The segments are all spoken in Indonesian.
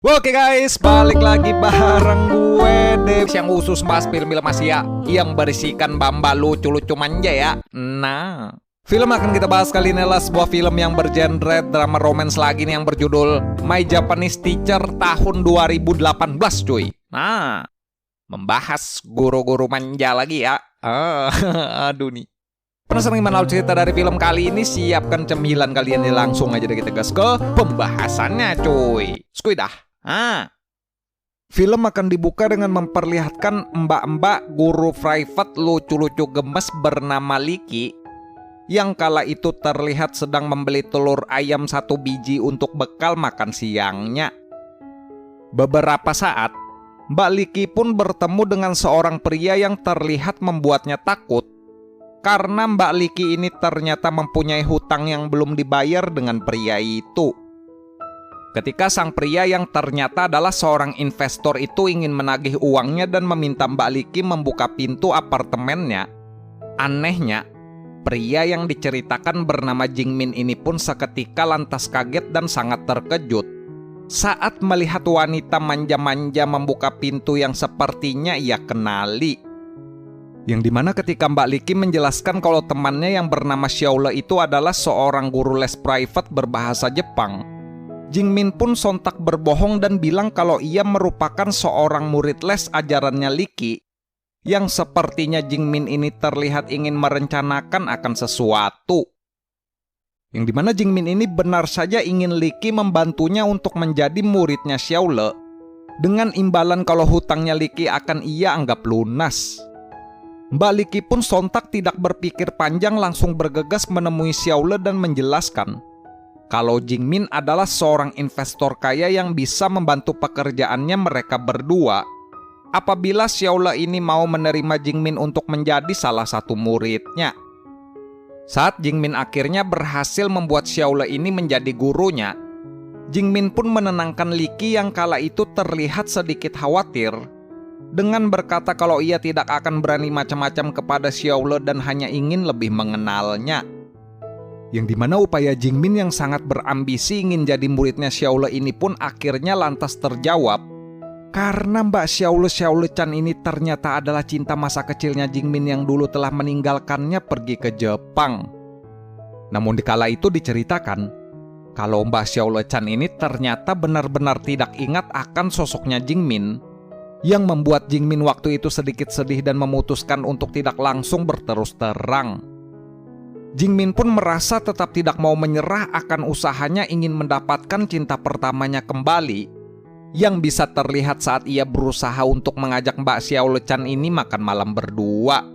Oke guys, balik lagi bareng gue Dev yang khusus bahas film-film Asia yang berisikan bamba lucu-lucu manja ya. Nah, film akan kita bahas kali ini adalah sebuah film yang bergenre drama romance lagi nih yang berjudul My Japanese Teacher tahun 2018 cuy. Nah, membahas guru-guru manja lagi ya. Aduh nih. Penasaran gimana alur cerita dari film kali ini? Siapkan cemilan kalian nih, langsung aja deh kita gas ke pembahasannya cuy. Skuy dah. Film akan dibuka dengan memperlihatkan mbak-mbak guru private lucu-lucu gemes bernama Liki yang kala itu terlihat sedang membeli telur ayam 1 biji untuk bekal makan siangnya. Beberapa saat, Mbak Liki pun bertemu dengan seorang pria yang terlihat membuatnya takut karena Mbak Liki ini ternyata mempunyai hutang yang belum dibayar dengan pria itu. Ketika sang pria yang ternyata adalah seorang investor itu ingin menagih uangnya dan meminta Mbak Liki membuka pintu apartemennya, anehnya, pria yang diceritakan bernama Jingmin ini pun seketika lantas kaget dan sangat terkejut saat melihat wanita manja-manja membuka pintu yang sepertinya ia kenali. Yang dimana ketika Mbak Liki menjelaskan kalau temannya yang bernama Xiaole itu adalah seorang guru les private berbahasa Jepang, Jingmin pun sontak berbohong dan bilang kalau ia merupakan seorang murid les ajarannya Liki yang sepertinya Jingmin ini terlihat ingin merencanakan akan sesuatu. Yang dimana Jingmin ini benar saja ingin Liki membantunya untuk menjadi muridnya Xiaole dengan imbalan kalau hutangnya Liki akan ia anggap lunas. Mbak Liki pun sontak tidak berpikir panjang langsung bergegas menemui Xiaole dan menjelaskan kalau Jingmin adalah seorang investor kaya yang bisa membantu pekerjaannya mereka berdua apabila Xiaole ini mau menerima Jingmin untuk menjadi salah satu muridnya. Saat Jingmin akhirnya berhasil membuat Xiaole ini menjadi gurunya, Jingmin pun menenangkan Liki yang kala itu terlihat sedikit khawatir dengan berkata kalau ia tidak akan berani macam-macam kepada Xiaole dan hanya ingin lebih mengenalnya. Yang dimana upaya Jingmin yang sangat berambisi ingin jadi muridnya Xiaole ini pun akhirnya lantas terjawab karena Mbak Xiaole-Chan ini ternyata adalah cinta masa kecilnya Jingmin yang dulu telah meninggalkannya pergi ke Jepang. Namun dikala itu diceritakan kalau Mbak Xiaole-Chan ini ternyata benar-benar tidak ingat akan sosoknya Jingmin, yang membuat Jingmin waktu itu sedikit sedih dan memutuskan untuk tidak langsung berterus terang. Jingmin pun merasa tetap tidak mau menyerah akan usahanya ingin mendapatkan cinta pertamanya kembali, yang bisa terlihat saat ia berusaha untuk mengajak Mbak Xiaole-Chan ini makan malam berdua.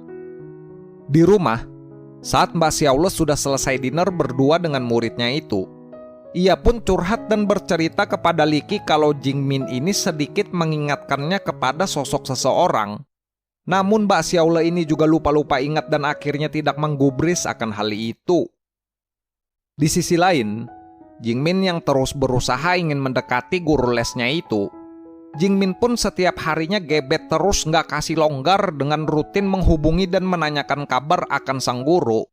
Di rumah, saat Mbak Xiaole sudah selesai dinner berdua dengan muridnya itu, ia pun curhat dan bercerita kepada Liki kalau Jingmin ini sedikit mengingatkannya kepada sosok seseorang. Namun Mbak Xiaole ini juga lupa-lupa ingat dan akhirnya tidak menggubris akan hal itu. Di sisi lain, Jingmin yang terus berusaha ingin mendekati guru lesnya itu, Jingmin pun setiap harinya gebet terus nggak kasih longgar dengan rutin menghubungi dan menanyakan kabar akan sang guru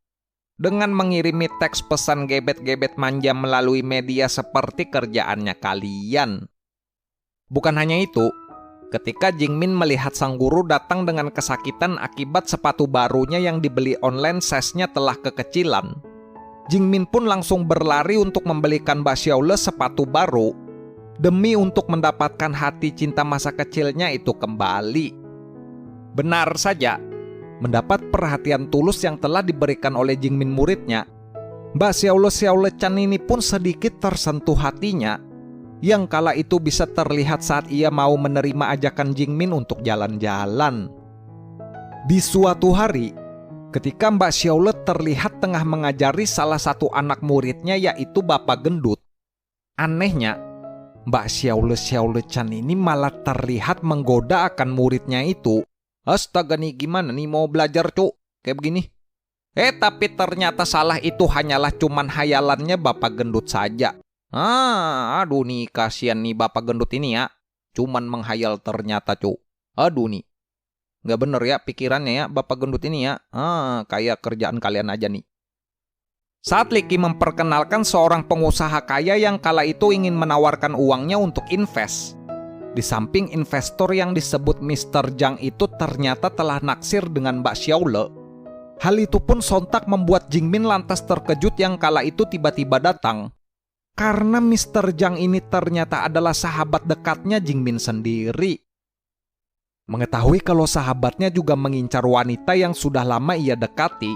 dengan mengirimi teks pesan gebet-gebet manja melalui media seperti kerjaannya kalian. Bukan hanya itu, ketika Jingmin melihat sang guru datang dengan kesakitan akibat sepatu barunya yang dibeli online size-nya telah kekecilan, Jingmin pun langsung berlari untuk membelikan Mbak Xiaole sepatu baru demi untuk mendapatkan hati cinta masa kecilnya itu kembali. Benar saja, mendapat perhatian tulus yang telah diberikan oleh Jingmin muridnya, Mbak Xiaole-Chan ini pun sedikit tersentuh hatinya, yang kala itu bisa terlihat saat ia mau menerima ajakan Jingmin untuk jalan-jalan. Di suatu hari, ketika Mbak Xiaole terlihat tengah mengajari salah satu anak muridnya yaitu Bapak Gendut, anehnya, Mbak Xiaole-Chan ini malah terlihat menggoda akan muridnya itu. Astaga nih, gimana nih mau belajar cuk kayak begini? Tapi ternyata salah itu hanyalah cuman hayalannya Bapak Gendut saja. Aduh nih, kasihan nih Bapak Gendut ini ya, cuman menghayal ternyata cuk. Aduh nih, nggak bener ya pikirannya ya Bapak Gendut ini ya. Kayak kerjaan kalian aja nih. saat Licky memperkenalkan seorang pengusaha kaya yang kala itu ingin menawarkan uangnya untuk invest. Di samping investor yang disebut Mr. Zhang itu ternyata telah naksir dengan Mbak Xiaole. Hal itu pun sontak membuat Jingmin lantas terkejut yang kala itu tiba-tiba datang. Karena Mr. Zhang ini ternyata adalah sahabat dekatnya Jingmin sendiri. Mengetahui kalau sahabatnya juga mengincar wanita yang sudah lama ia dekati,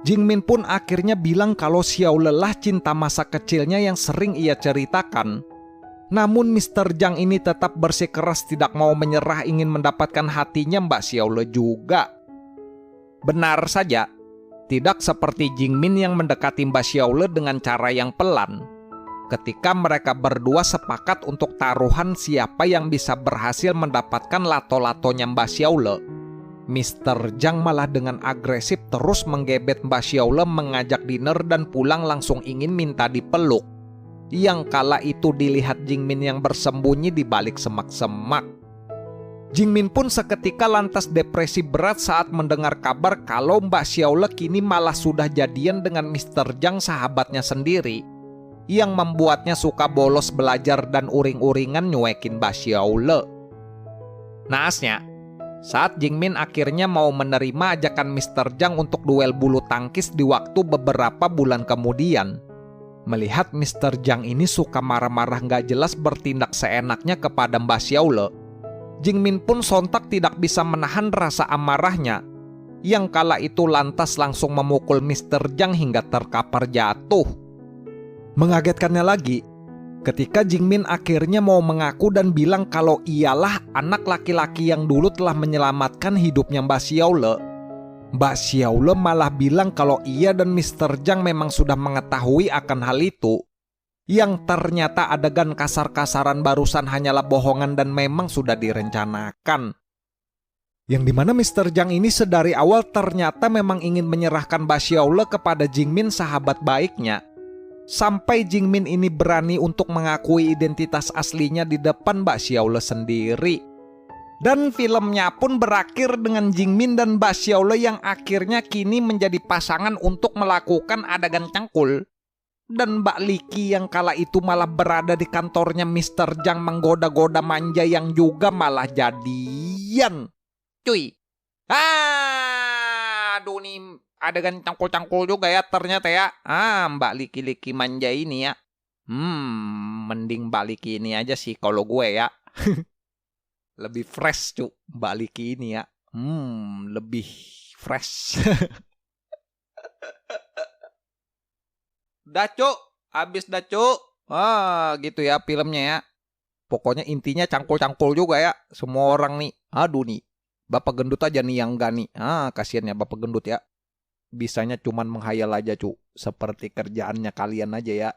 Jingmin pun akhirnya bilang kalau Xiaole lah cinta masa kecilnya yang sering ia ceritakan. Namun Mr. Zhang ini tetap bersikeras tidak mau menyerah ingin mendapatkan hatinya Mbak Xiaole juga. Benar saja, tidak seperti Jingmin yang mendekati Mbak Xiaole dengan cara yang pelan. Ketika mereka berdua sepakat untuk taruhan siapa yang bisa berhasil mendapatkan lato-latonya Mbak Xiaole, Mr. Zhang malah dengan agresif terus menggebet Mbak Xiaole mengajak dinner dan pulang langsung ingin minta dipeluk. Yang kala itu dilihat Jingmin yang bersembunyi di balik semak-semak. Jingmin pun seketika lantas depresi berat saat mendengar kabar kalau Mbak Xiaole kini malah sudah jadian dengan Mr. Zhang sahabatnya sendiri, yang membuatnya suka bolos belajar dan uring-uringan nyuekin Mbak Xiaole. Naasnya, saat Jingmin akhirnya mau menerima ajakan Mr. Zhang untuk duel bulu tangkis di waktu beberapa bulan kemudian, melihat Mr. Zhang ini suka marah-marah gak jelas bertindak seenaknya kepada Mbak Xiaole, Jingmin pun sontak tidak bisa menahan rasa amarahnya, yang kala itu lantas langsung memukul Mr. Zhang hingga terkapar jatuh. Mengagetkannya lagi, ketika Jingmin akhirnya mau mengaku dan bilang kalau ialah anak laki-laki yang dulu telah menyelamatkan hidupnya Mbak Xiaole, Mbak Xiaole malah bilang kalau ia dan Mr. Zhang memang sudah mengetahui akan hal itu, yang ternyata adegan kasar-kasaran barusan hanyalah bohongan dan memang sudah direncanakan. Yang dimana Mr. Zhang ini sedari awal ternyata memang ingin menyerahkan Mbak Xiaole kepada Jingmin sahabat baiknya, sampai Jingmin ini berani untuk mengakui identitas aslinya di depan Mbak Xiaole sendiri. Dan filmnya pun berakhir dengan Jingmin dan Mbak Xiaole yang akhirnya kini menjadi pasangan untuk melakukan adegan cangkul. Dan Mbak Licky yang kala itu malah berada di kantornya Mr. Zhang menggoda-goda manja yang juga malah jadian. Cuy. Aduh nih. Adegan cangkul-cangkul juga ya ternyata ya. Mbak Licky-Licky manja ini ya. Mending Mbak Licky ini aja sih kalau gue ya. Lebih fresh cu, Mbak Licky ini ya. Lebih fresh. Dah cu, habis dah cu. Gitu ya filmnya ya. Pokoknya intinya cangkul-cangkul juga ya. Semua orang nih. Aduh nih. Bapak gendut aja nih yang gak nih. Kasihan ya Bapak gendut ya. Bisanya cuman menghayal aja cu, seperti kerjaannya kalian aja ya.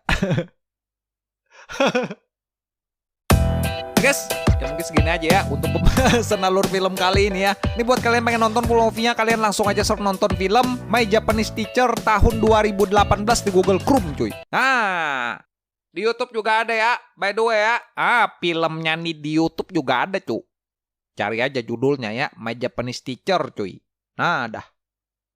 Guys, ya mungkin segini aja ya untuk pembahasan alur film kali ini ya. Ini buat kalian pengen nonton full movie-nya, kalian langsung aja search nonton film My Japanese Teacher tahun 2018 di Google Chrome cuy. Di YouTube juga ada ya, by the way ya. Filmnya nih di YouTube juga ada cu. Cari aja judulnya ya, My Japanese Teacher cuy. Dah.